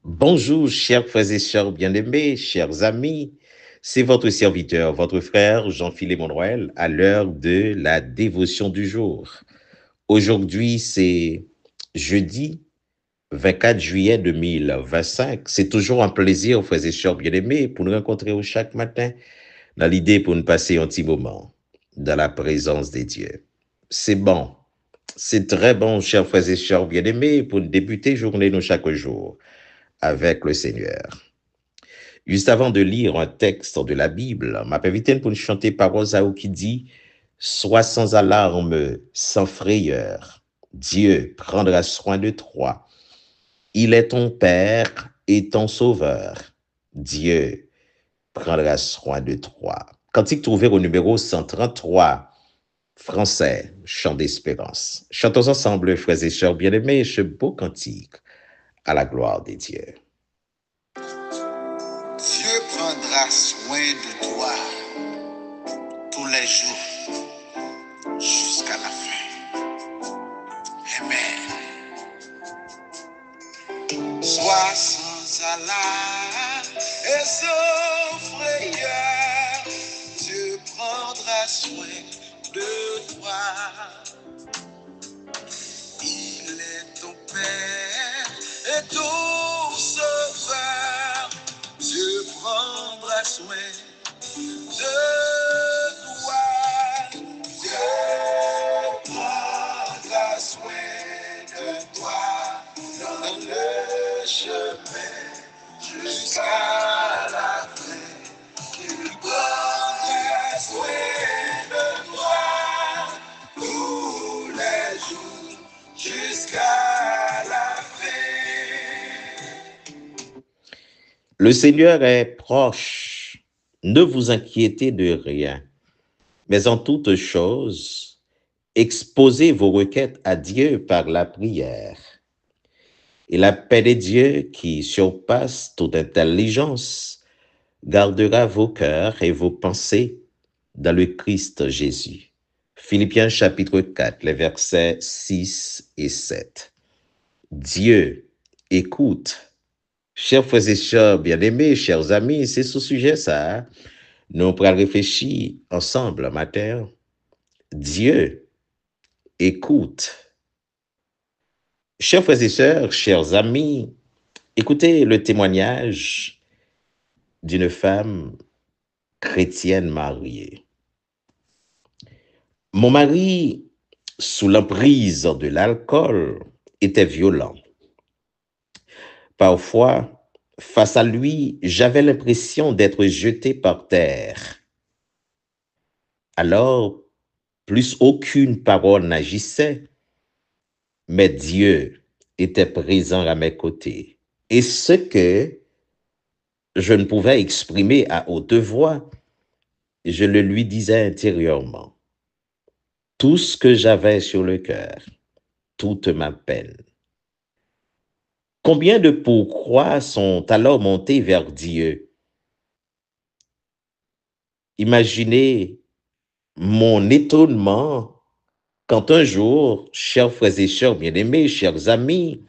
Bonjour, chers frères et sœurs bien-aimés, chers amis. C'est votre serviteur, votre frère Jean-Philippe Monroel, à l'heure de la dévotion du jour. Aujourd'hui, c'est jeudi 24 juillet 2025. C'est toujours un plaisir, frères et sœurs bien-aimés, pour nous rencontrer chaque matin dans l'idée pour nous passer un petit moment dans la présence des dieux. C'est bon. C'est très bon, chers frères et sœurs bien-aimés, pour débuter journée nous chaque jour avec le Seigneur. Juste avant de lire un texte de la Bible, m'a invité pour nous chanter paroles à qui dit Sois sans alarme, sans frayeur. Dieu prendra soin de toi. Il est ton Père et ton Sauveur. Dieu prendra soin de toi. Cantique trouvé au numéro 133, français, chant d'espérance. Chantons ensemble, frères et sœurs bien-aimés, ce beau cantique à la gloire des dieux. Dieu prendra soin de toi tous les jours jusqu'à la fin. Amen. Sois sans alarme et sans frayeur. Dieu prendra soin de toi. Il est ton Père et ton Sauveur. Dieu prendra soin de toi. Dieu prendra soin de toi dans le chemin jusqu'à la fin. Il prendra soin de toi tous les jours jusqu'à la fin. Le Seigneur est proche. Ne vous inquiétez de rien, mais en toute chose, exposez vos requêtes à Dieu par la prière. Et la paix de Dieu, qui surpasse toute intelligence, gardera vos cœurs et vos pensées dans le Christ Jésus. Philippiens chapitre 4, les versets 6 et 7. Dieu écoute. Chers frères et sœurs bien-aimés, chers amis, c'est ce sujet ça. Hein? Nous pourrons réfléchir ensemble matin. Dieu écoute. Chers frères et sœurs, chers amis, écoutez le témoignage d'une femme chrétienne mariée. Mon mari, sous l'emprise de l'alcool, était violent. Parfois, face à lui, j'avais l'impression d'être jeté par terre. Alors, plus aucune parole n'agissait, mais Dieu était présent à mes côtés. Et ce que je ne pouvais exprimer à haute voix, je le lui disais intérieurement. Tout ce que j'avais sur le cœur, toute ma peine. Combien de pourquoi sont alors montés vers Dieu? Imaginez mon étonnement quand un jour, chers frères et sœurs bien-aimés, chers amis,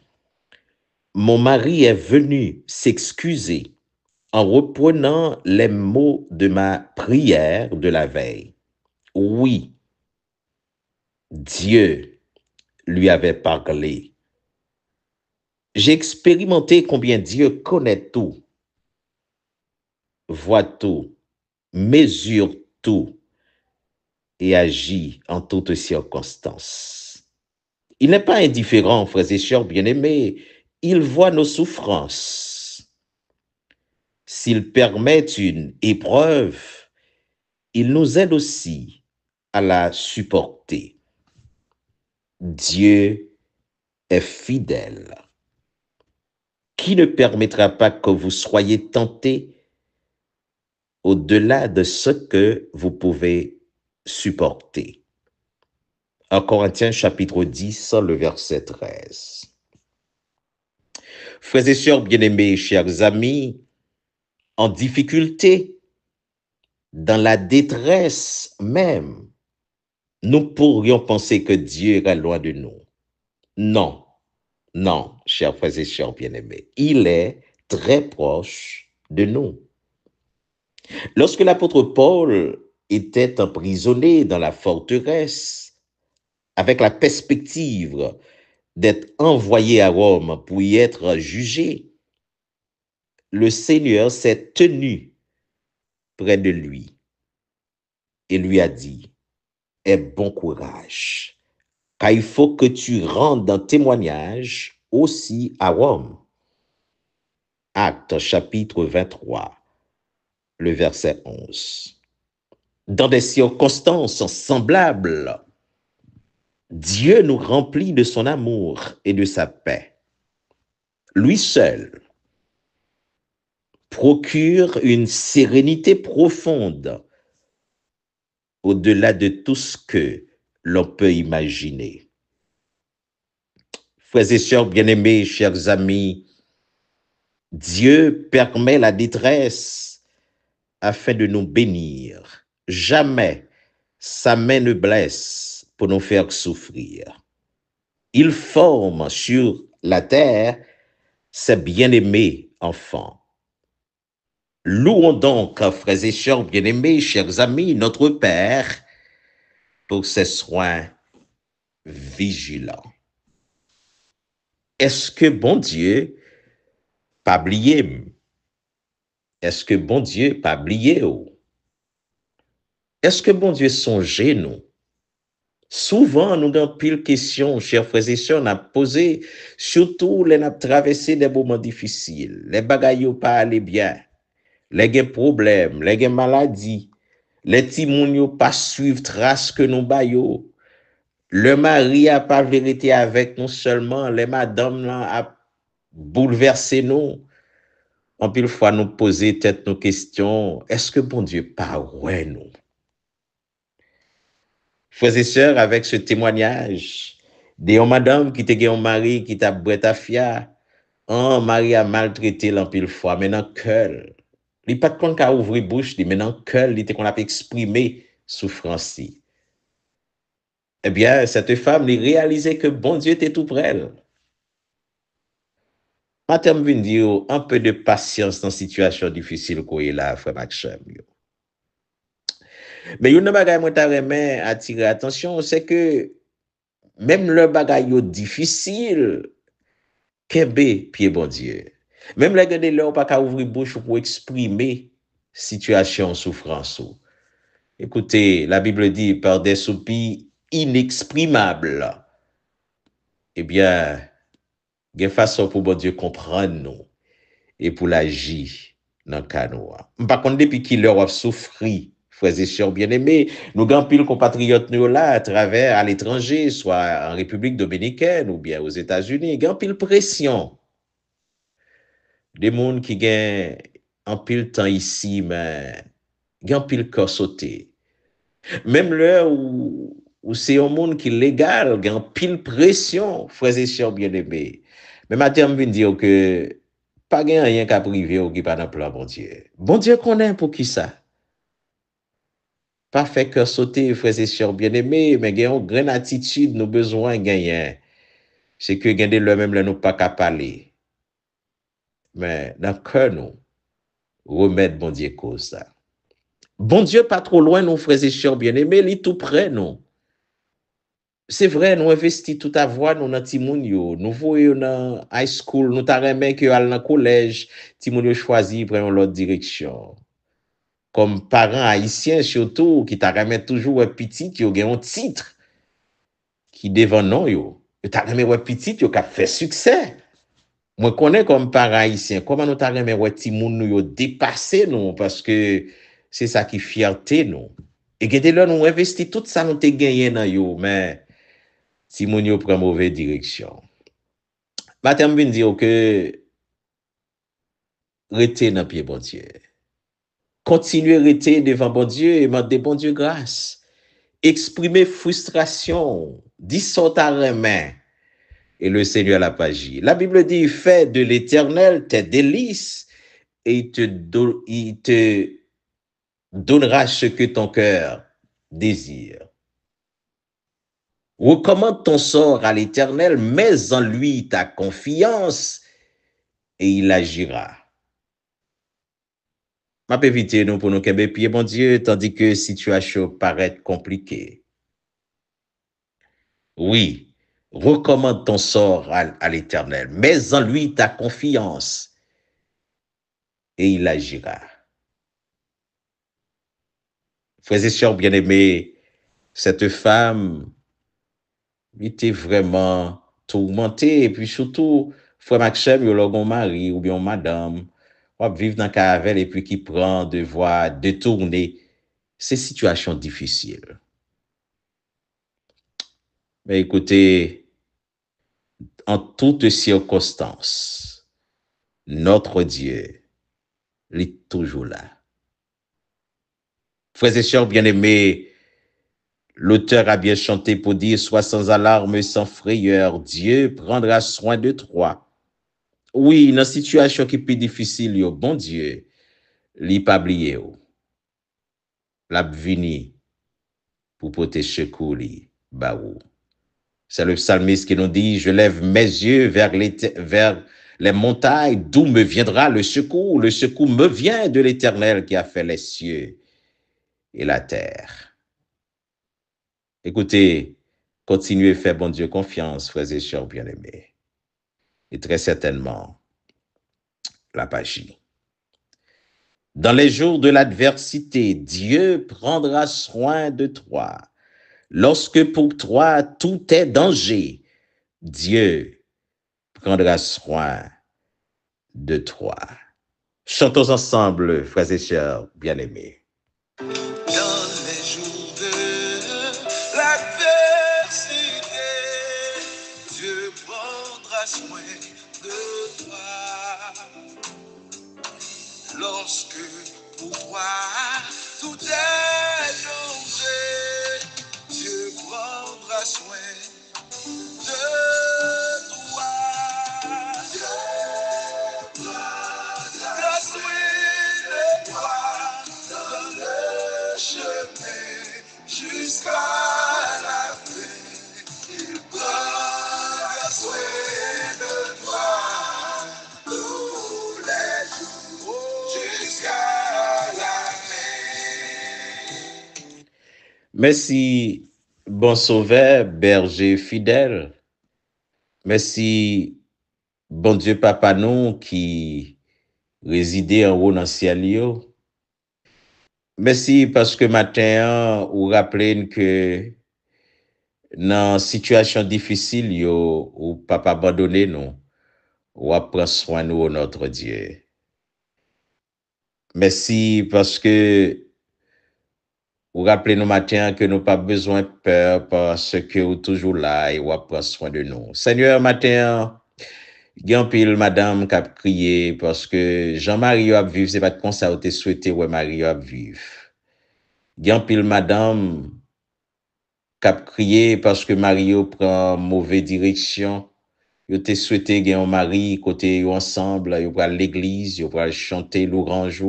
mon mari est venu s'excuser en reprenant les mots de ma prière de la veille. Oui, Dieu lui avait parlé. J'ai expérimenté combien Dieu connaît tout, voit tout, mesure tout et agit en toutes circonstances. Il n'est pas indifférent, frères et sœurs bien-aimés, il voit nos souffrances. S'il permet une épreuve, il nous aide aussi à la supporter. Dieu est fidèle, qui ne permettra pas que vous soyez tentés au-delà de ce que vous pouvez supporter. En Corinthiens chapitre 10, le verset 13. Frères et sœurs bien-aimés, chers amis, en difficulté, dans la détresse même, nous pourrions penser que Dieu est loin de nous. Non, non, chers frères et sœurs bien-aimés, il est très proche de nous. Lorsque l'apôtre Paul était emprisonné dans la forteresse, avec la perspective d'être envoyé à Rome pour y être jugé, le Seigneur s'est tenu près de lui et lui a dit, « Aie bon courage, car il faut que tu rendes un témoignage aussi à Rome. » Actes chapitre 23, le verset 11. Dans des circonstances semblables, Dieu nous remplit de son amour et de sa paix. Lui seul procure une sérénité profonde au-delà de tout ce que l'on peut imaginer. Frères et sœurs bien-aimés, chers amis, Dieu permet la détresse afin de nous bénir. Jamais sa main ne blesse pour nous faire souffrir. Il forme sur la terre ses bien-aimés enfants. Louons donc, frères et sœurs bien-aimés, chers amis, notre Père pour ses soins vigilants. Est-ce que bon Dieu pas oublié? Est-ce que bon Dieu pas oublié? Est-ce que bon Dieu songeait nous? Souvent, nous avons pile questions, chers frères et sœurs, nous avons posé, surtout les nous traversé des moments difficiles. Les bagailles n'ont pas allé bien. Les problèmes, les maladies, les petits n'ont pas suivre trace que nous baillons. Le mari a pas vérité avec nous seulement, les madames là a bouleversé nous. En pile fois nous poser peut-être nos questions, est-ce que bon Dieu pas ouais nous? Frères et sœurs, avec ce témoignage, des madame qui te un mari qui t'a bret à fia, un mari a maltraité l'en pile fois, mais dans cœur, il pas de compte qu'à ouvrir bouche, mais dans cœur, il était qu'on a exprimé souffrance. Eh bien, cette femme, il réalisait que bon Dieu était tout près elle. Matin, je dire un peu de patience dans une situation difficile qu'on est là, frère Maxime. Mais une bagaille moi t'a remet attirer attention, c'est que même le bagaille difficile, kembe pied bon Dieu. Même les gars de l'heure pas qu'à ouvrir bouche pour exprimer situation souffrance. Écoutez, la Bible dit par des soupirs inexprimables. Eh bien, il y a une façon pour bon Dieu comprendre nous et pour l'agir dans le cas nous. Par contre, depuis qu'il leur a souffri, frères et sœurs bien-aimés, nous avons pile compatriotes nous là à travers à l'étranger, soit en République dominicaine ou bien aux États-Unis, nous avons pile pression. Des gens qui gagnent en pile temps ici, mais ils ont pile corps sauté. Même là où c'est un monde qui est légal, il y a pile pression, frères et sœurs bien-aimés. Mais maintenant, je veux dire que pas rien qu'à privé ou qui pas dans le plan, bon Dieu. Bon Dieu connaît pour qui ça? Pas fait cœur sauter, frères et sœurs bien-aimés, mais il y a une grande attitude, nous besoin de gagner. C'est que gagner le même, là, nous pas qu'à parler. Mais dans le cœur, nous, remettre bon Dieu cause ça. Bon Dieu, pas trop loin, nos frères et sœurs bien-aimés, il est tout près, nous. C'est vrai, nous investissons tout à voix dans notre timoun. Nous voyons dans high school, nous t'arrêtons que dans le collège, timoun choisi prendre l'autre direction. Comme parents haïtiens surtout, qui t'arrêtent toujours un petit, qui ont un titre, qui devant nous, yo. T'arrêtent un petit, qui a fait succès. Moi, connais comme parents haïtiens, comment nous t'arrêtons un timoun nous dépassé nous, parce que c'est ça qui fierté nous. Et que là, nous investissons tout ça, nous t'ai gagné dans yo, mais si moun yo prend mauvaise direction. Matin vinn dire que rester dans pied bon Dieu. Continuer rester devant bon Dieu et demander bon Dieu grâce. Exprimer frustration, dire ta main et le Seigneur l'a pas agi. La Bible dit fais de l'Éternel tes délices et il te donnera ce que ton cœur désire. Recommande ton sort à l'Éternel, mets en lui ta confiance et il agira. m'a pas évité nous pour nous kembe pied, bon Dieu, tandis que situation paraît compliquée. Oui, recommande ton sort à l'Éternel, mets en lui ta confiance et il agira. Frères et sœurs bien-aimés, cette femme était vraiment tourmentée, et puis surtout, frère Maxime, il a un mari ou bien madame, on vivre dans Caravelle et puis qui prend de voie détournée. C'est une situation difficile. Mais écoutez, en toutes circonstances, notre Dieu, il est toujours là. Frères et sœurs bien-aimés, l'auteur a bien chanté pour dire, sois sans alarme, sans frayeur, Dieu prendra soin de toi. Oui, dans une situation qui est plus difficile, yo, bon Dieu, li pas oublié yo. L'a vini pour porter secours li, ba ou. C'est le psalmiste qui nous dit, je lève mes yeux vers les montagnes, d'où me viendra le secours. Le secours me vient de l'Éternel qui a fait les cieux et la terre. Écoutez, continuez à faire bon Dieu confiance, frères et sœurs bien-aimés. Et très certainement, la magie. Dans les jours de l'adversité, Dieu prendra soin de toi. Lorsque pour toi tout est danger, Dieu prendra soin de toi. Chantons ensemble, frères et sœurs bien-aimés. Dans les jours de l'adversité, Dieu prendra soin de toi. Lorsque pour toi tout est danger, Dieu prendra soin de toi. Dieu prendra soin de toi dans le chemin jusqu'à la fin. Il prendra soin de toi tous les jours jusqu'à la fin. Merci, bon sauveur, berger fidèle. Merci, bon Dieu papa nous qui résidait en haut dans le ciel. Yo. Merci parce que matin, vous rappelez que dans situation difficile, yo, ou papa abandonné nous, ou prend soin de nous, notre Dieu. Merci parce que vous rappelez nous matin que nous pas besoin de peur parce que vous toujours là et vous prend soin de nous. Seigneur, matin, Gan pile madame qui a crié parce que Jean-Marie a vivre, c'est pas comme ça ou te souhaité ouais Marie a vivre. Gan pile madame qui a crié parce que Mario prend mauvaise direction. Yo te souhaité gen un mari côté yo ensemble, yo à l'église, yo pour chanter l'orange.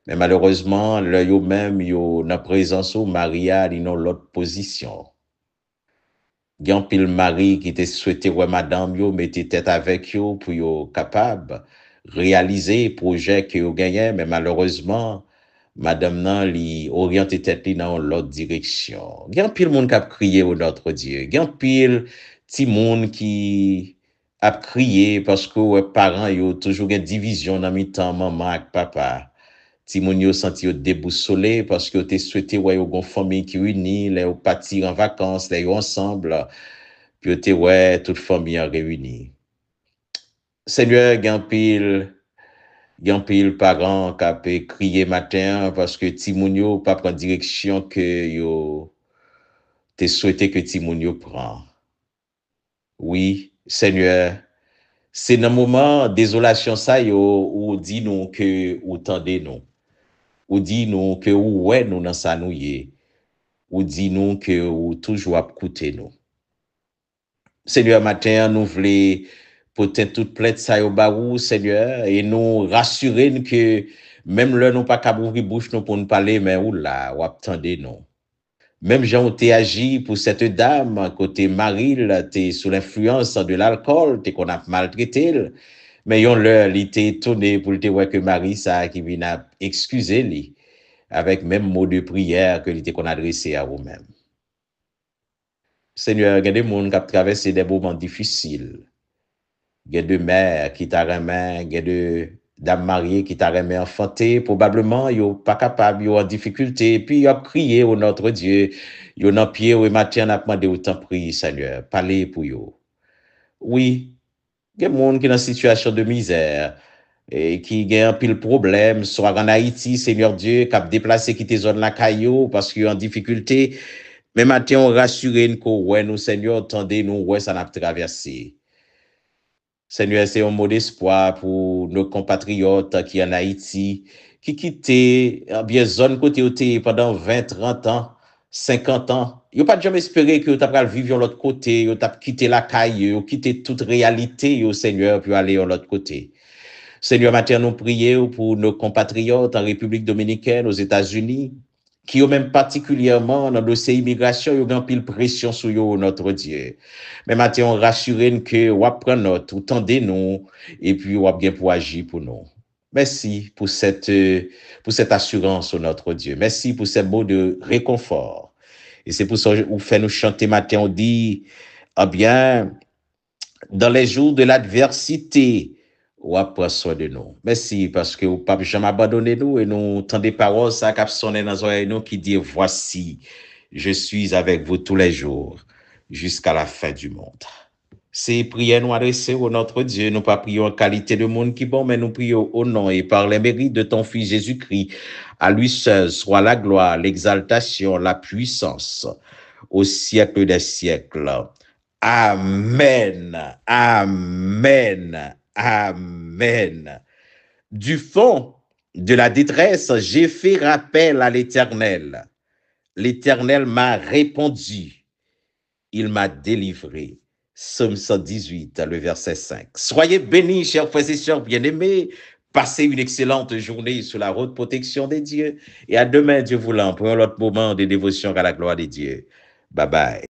Mais malheureusement, là yo même yo dans présence au Maria, ils dans l'autre position. Gen pile mari qui te souhaité ouais madame yo mettez tête avec yo pour yo capable réaliser projet que yo gagné mais malheureusement madame nan li orienté tête li dans l'autre direction. Gen pile monde qui a crié au notre Dieu. Gen pile ti monde qui a crié parce que ouais parents yo toujours une division dans mi-temps maman avec papa. Ti moun yo senti yo déboussolé parce que te souhaité ouais yo gon famille qui unie, les yo partir en vacances, les yo ensemble, puis yo te ouais toute famille en réunie. Seigneur, gen pile parents qui a crié matin parce que ti moun yo pas prend direction que yo te souhaité que ti moun yo prend. Oui, Seigneur, c'est dans moment désolation ça yo ou dit nous que ou tendez nous. Ou dit nous que ou ouais nous dans ça nous y ou dit nous que ou toujours à écouter nous. Seigneur, matin, nous voulons peut-être toute plainte ça au barou, Seigneur, et nous rassurer que même là, nous pas qu'à ouvrir bouche nous pour nous parler, mais ou là, ou attendez nous. Même Jean t'es agi pour cette dame, côté Marie, t'es sous l'influence de l'alcool, t'es qu'on a maltraité, Mais yon l'heure, il était étonné pour le te voir que Marie, ça, qui vient excuser lui, avec même mot de prière que il était qu'on adressé à vous-même. Seigneur, il y a des gens qui ont traversé des moments difficiles. Il y a des mères qui t'a remis, il y a des dames mariées qui t'a remis enfanté. Probablement, ils sont pas capables, ils sont en difficulté. Puis, ils ont crié au notre Dieu. Ils ont en pied, au matin, on a demandé autant prier, Seigneur. Parlez pour eux. Oui, il y a des gens qui sont dans une situation de misère et qui ont un pile problème, soit en Haïti, Seigneur Dieu, qui a déplacé, qui te zone la caillou parce qu'ils sont en difficulté. Mais maintenant, on rassure nous, ouais, nous, Seigneur, attendez, nous, ouais, ça n'a pas traversé. Seigneur, c'est un mot d'espoir pour nos compatriotes qui en Haïti, qui quittent bien zone côté côté pendant 20, 30 ans, 50 ans. Ils n'ont pas jamais espéré que tu vas vivre de l'autre côté, ils ont quitté la caille, ils ont quitté toute réalité, Seigneur, pour aller de l'autre côté. Seigneur, maintenant, nous prions pour nos compatriotes en République dominicaine, aux États-Unis, qui ont même particulièrement dans le dossier immigration, ils ont un pile pression sur eux, notre Dieu. Mais maintenant, on rassure que on prend notre, tendez nous, et puis on bien pour agir pour nous. Merci pour cette assurance, notre Dieu. Merci pour ces mots de réconfort. Et c'est pour ça qu'on fait nous chanter matin, on dit, ah bien, dans les jours de l'adversité, ou prend soin de nous. Merci parce que vous ne pouvez jamais abandonner nous et nous entendons des paroles ça qui sonné dans nos oreilles nous qui dit voici, je suis avec vous tous les jours jusqu'à la fin du monde. Ces prières nous adressées au notre Dieu, nous pas prions en qualité de monde qui bon, mais nous prions au nom et par les mérites de ton Fils Jésus-Christ. À lui seul soit la gloire, l'exaltation, la puissance au siècle des siècles. Amen. Amen. Amen. Du fond de la détresse, j'ai fait rappel à l'Éternel. L'Éternel m'a répondu. Il m'a délivré. Psaume 118, le verset 5. Soyez bénis, chers frères et sœurs bien-aimés. Passez une excellente journée sous la haute protection des dieux. Et à demain, Dieu voulant, pour un autre moment de dévotion à la gloire des dieux. Bye bye.